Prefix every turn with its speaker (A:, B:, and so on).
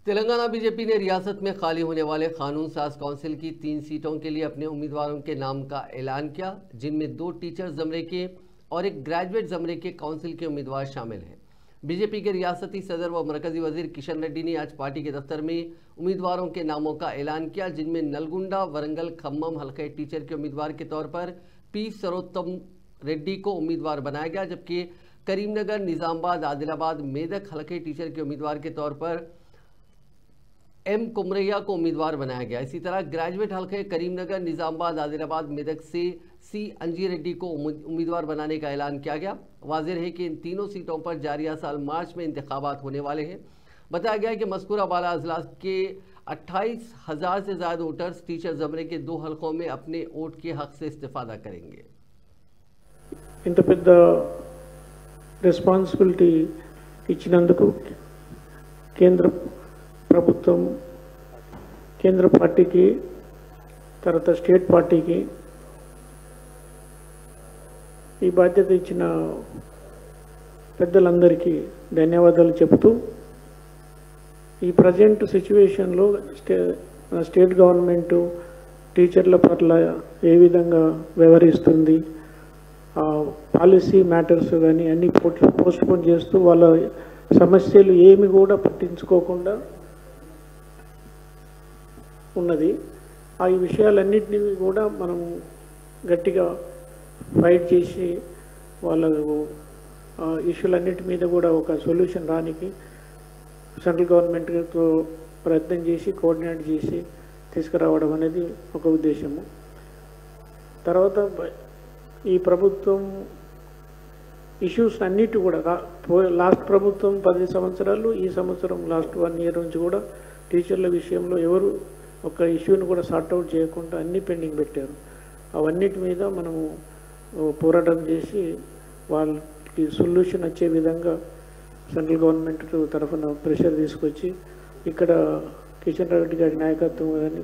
A: Telangana BJP ने रियासत में खाली होने वाले कानून साज काउंसिल की 3 सीटों के लिए अपने उम्मीदवारों के नाम का ऐलान किया, जिनमें 2 टीचर जमरे के और एक ग्रेजुएट जमरे के काउंसिल के उम्मीदवार शामिल हैं। बीजेपी के रियासती सदर व मरकजी वजीर किशन रेड्डी ने आज पार्टी के दफ्तर में उम्मीदवारों के नामों का ऐलान किया, जिनमें नलगुंडा वरंगल खम्मम हल्के टीचर के उम्मीदवार के तौर पर पी सरोत्तम रेड्डी को उम्मीदवार बनाया गया, जबकि करीमनगर, निजामाबाद, आदिलाबाद, मेदक हल्के टीचर के उम्मीदवार के तौर पर एम कुमरैया को उम्मीदवार बनाया गया। इसी तरह ग्रेजुएट हल्के करीमनगर, निजामाबाद, आदिलाबाद, मेदक से सी अंजी रेड्डी को उम्मीदवार बनाने का ऐलान किया गया। वाज़ेह है कि इन तीनों सीटों पर जारिया साल मार्च में इंतखाबात होने वाले हैं। बताया गया कि मज़कूरा बाला अजलास के 28,000 से ज़्यादा वोटर्स टीचर जमरे के 2 हल्कों में अपने वोट के हक से इस्तेफादा करेंगे।
B: इंत पेद्द రెస్పాన్సిబిలిటీ ఇచ్చినందుకు కేంద్ర ప్రభుత్వం, కేంద్ర పార్టీకి, తర్వాత స్టేట్ పార్టీకి ఈ బాధ్యత ఇచ్చిన పెద్దలందరికీ ధన్యవాదాలు చెబుతూ, ఈ ప్రజెంట్ సిచ్యువేషన్లో స్టేట్ గవర్నమెంట్ టీచర్ల పట్ల ఏ విధంగా వ్యవహరిస్తుంది, పాలసీ మ్యాటర్స్ కానీ అన్నీ పోస్ట్పోన్ చేస్తూ వాళ్ళ సమస్యలు ఏమి కూడా పట్టించుకోకుండా ఉన్నది. ఆ ఈ విషయాలన్నింటినీ కూడా మనం గట్టిగా ఫైట్ చేసి వాళ్ళ ఇష్యూలన్నిటి మీద కూడా ఒక సొల్యూషన్ రానికి సెంట్రల్ గవర్నమెంట్తో ప్రయత్నం చేసి కోఆర్డినేట్ చేసి తీసుకురావడం అనేది ఒక ఉద్దేశము. తర్వాత ఈ ప్రభుత్వం ఇష్యూస్ అన్నిటి కూడా లాస్ట్ ప్రభుత్వం 10 సంవత్సరాలు, ఈ సంవత్సరం లాస్ట్ 1 ఇయర్ నుంచి కూడా టీచర్ల విషయంలో ఎవరు ఒక ఇష్యూని కూడా సార్ట్అవుట్ చేయకుండా అన్నీ పెండింగ్ పెట్టారు. అవన్నిటి మీద మనము పోరాటం చేసి వాళ్ళకి సొల్యూషన్ వచ్చే విధంగా సెంట్రల్ గవర్నమెంట్ తరఫున ప్రెషర్ తీసుకొచ్చి ఇక్కడ కిషన్ రెడ్డి గారి నాయకత్వం కానీ